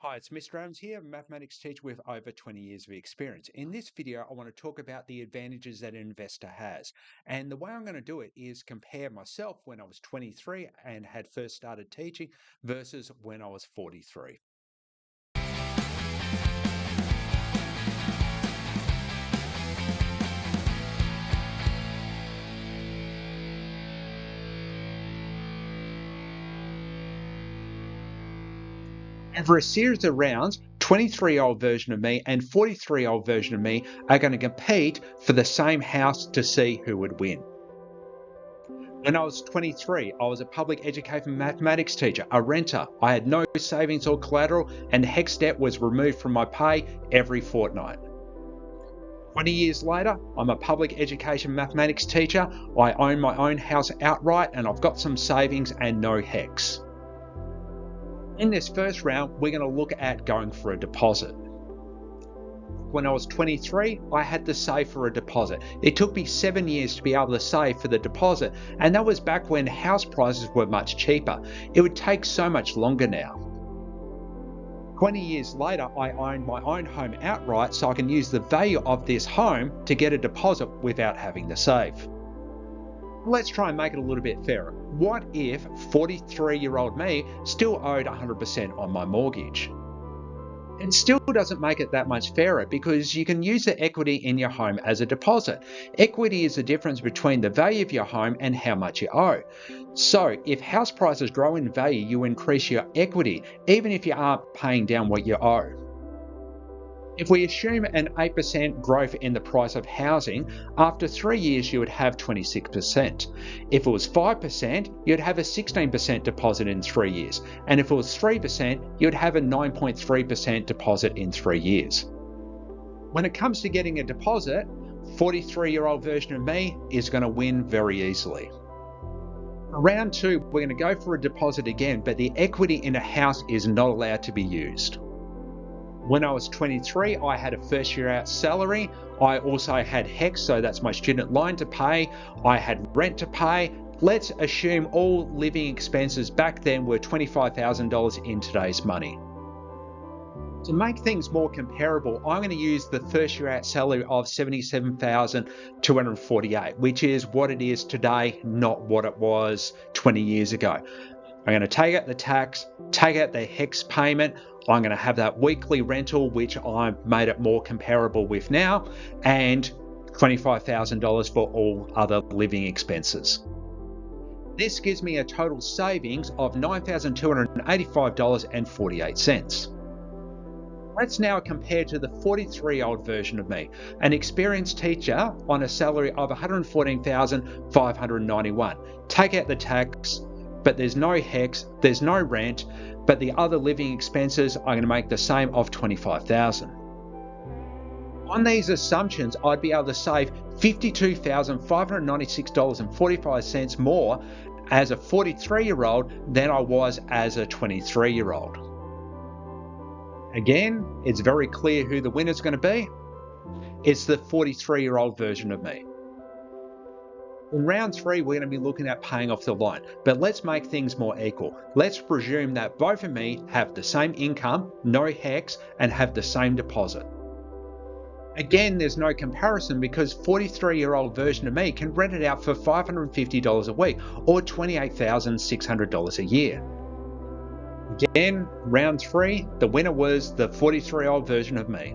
Hi, it's Mr. Adams here, a mathematics teacher with over 20 years of experience. In this video, I want to talk about the advantages that an investor has. And the way I'm going to do it is compare myself when I was 23 and had first started teaching versus when I was 43. Over a series of rounds, 23-year-old version of me and 43-year-old version of me are going to compete for the same house to see who would win. When I was 23, I was a public education mathematics teacher, a renter. I had no savings or collateral, and HECS debt was removed from my pay every fortnight. 20 years later, I'm a public education mathematics teacher. I own my own house outright, and I've got some savings and no HECS. In this first round, we're going to look at going for a deposit. When I was 23, I had to save for a deposit. It took me 7 years to be able to save for the deposit, and that was back when house prices were much cheaper. It would take so much longer now. 20 years later, I own my own home outright, so I can use the value of this home to get a deposit without having to save. Let's try and make it a little bit fairer. What if 43-year-old me still owed 100% on my mortgage? It still doesn't make it that much fairer because you can use the equity in your home as a deposit. Equity is the difference between the value of your home and how much you owe. So if house prices grow in value, you increase your equity, even if you aren't paying down what you owe. If we assume an 8% growth in the price of housing, after 3 years you would have 26%. If it was 5%, you'd have a 16% deposit in 3 years. And if it was 3%, you'd have a 9.3% deposit in 3 years. When it comes to getting a deposit, 43-year-old version of me is going to win very easily. For round 2, we're going to go for a deposit again, but the equity in a house is not allowed to be used. When I was 23, I had a first year out salary. I also had HECS, so that's my student loan to pay. I had rent to pay. Let's assume all living expenses back then were $25,000 in today's money. To make things more comparable, I'm going to use the first year out salary of $77,248, which is what it is today, not what it was 20 years ago. I'm going to take out the tax, take out the HECS payment. I'm going to have that weekly rental, which I've made it more comparable with now, and $25,000 for all other living expenses. This gives me a total savings of $9,285.48. Let's now compare to the 43-year-old version of me, an experienced teacher on a salary of $114,591. Take out the tax, but there's no HECS, there's no rent, but the other living expenses are going to make the same of $25,000. On these assumptions, I'd be able to save $52,596.45 more as a 43-year-old than I was as a 23-year-old. Again, it's very clear who the winner's going to be. It's the 43-year-old version of me. In round 3, we're going to be looking at paying off the loan, but let's make things more equal. Let's presume that both of me have the same income, no HECS, and have the same deposit. Again, there's no comparison because 43-year-old version of me can rent it out for $550 a week or $28,600 a year. Again, round 3, the winner was the 43-year-old version of me.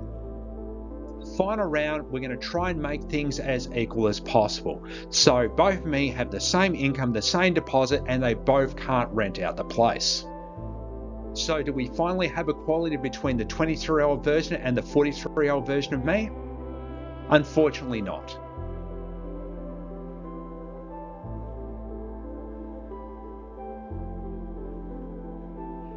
Final round, we're going to try and make things as equal as possible. So both of me have the same income, the same deposit, and they both can't rent out the place. So do we finally have equality between the 23-year-old version and the 43-year-old version of me? Unfortunately not.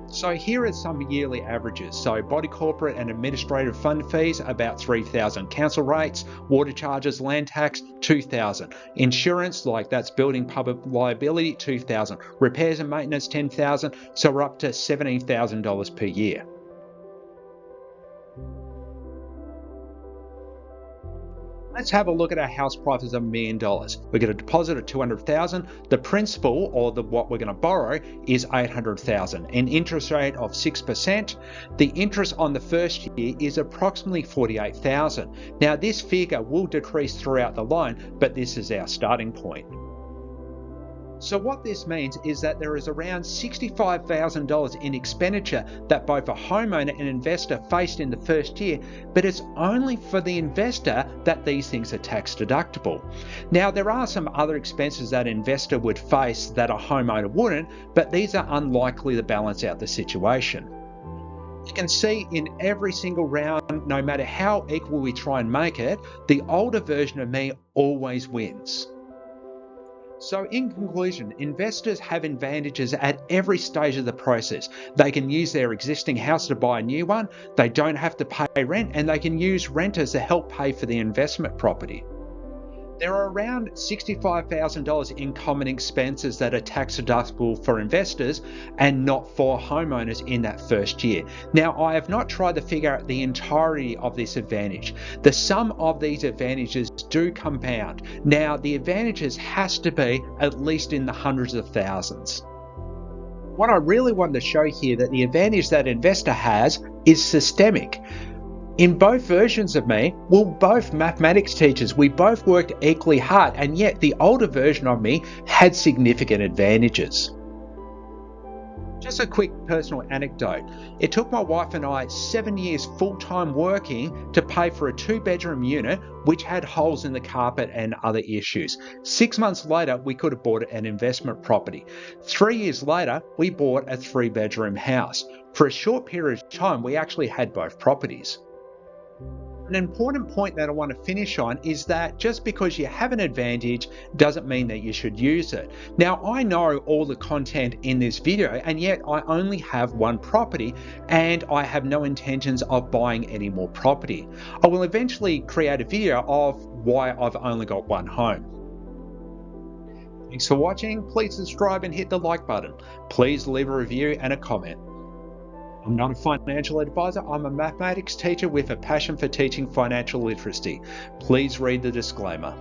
So here are some yearly averages. So body corporate and administrative fund fees, about $3,000. Council rates, water charges, land tax, $2,000. Insurance, like that's building public liability, $2,000. Repairs and maintenance, $10,000. So we're up to $17,000 per year. Let's have a look at our house price as $1 million. We get a deposit of $200,000. The principal, or what we're going to borrow, is $800,000. An interest rate of 6%. The interest on the first year is approximately $48,000. Now this figure will decrease throughout the loan, but this is our starting point. So what this means is that there is around $65,000 in expenditure that both a homeowner and investor faced in the first year, but it's only for the investor that these things are tax deductible. Now there are some other expenses that an investor would face that a homeowner wouldn't, but these are unlikely to balance out the situation. You can see in every single round, no matter how equal we try and make it, the older version of me always wins. So in conclusion, investors have advantages at every stage of the process. They can use their existing house to buy a new one, they don't have to pay rent, and they can use renters to help pay for the investment property. There are around $65,000 in common expenses that are tax deductible for investors and not for homeowners in that first year. Now, I have not tried to figure out the entirety of this advantage. The sum of these advantages do compound. Now, the advantages has to be at least in the hundreds of thousands. What I really wanted to show here that the advantage that an investor has is systemic. In both versions of me, we're both mathematics teachers. We both worked equally hard, and yet the older version of me had significant advantages. Just a quick personal anecdote. It took my wife and I 7 years full-time working to pay for a 2-bedroom unit which had holes in the carpet and other issues. 6 months later, we could have bought an investment property. 3 years later, we bought a 3-bedroom house. For a short period of time, we actually had both properties. An important point that I want to finish on is that just because you have an advantage doesn't mean that you should use it. Now, I know all the content in this video, and yet I only have one property and I have no intentions of buying any more property. I will eventually create a video of why I've only got one home. Thanks for watching. Please subscribe and hit the like button. Please leave a review and a comment. I'm not a financial advisor, I'm a mathematics teacher with a passion for teaching financial literacy. Please read the disclaimer.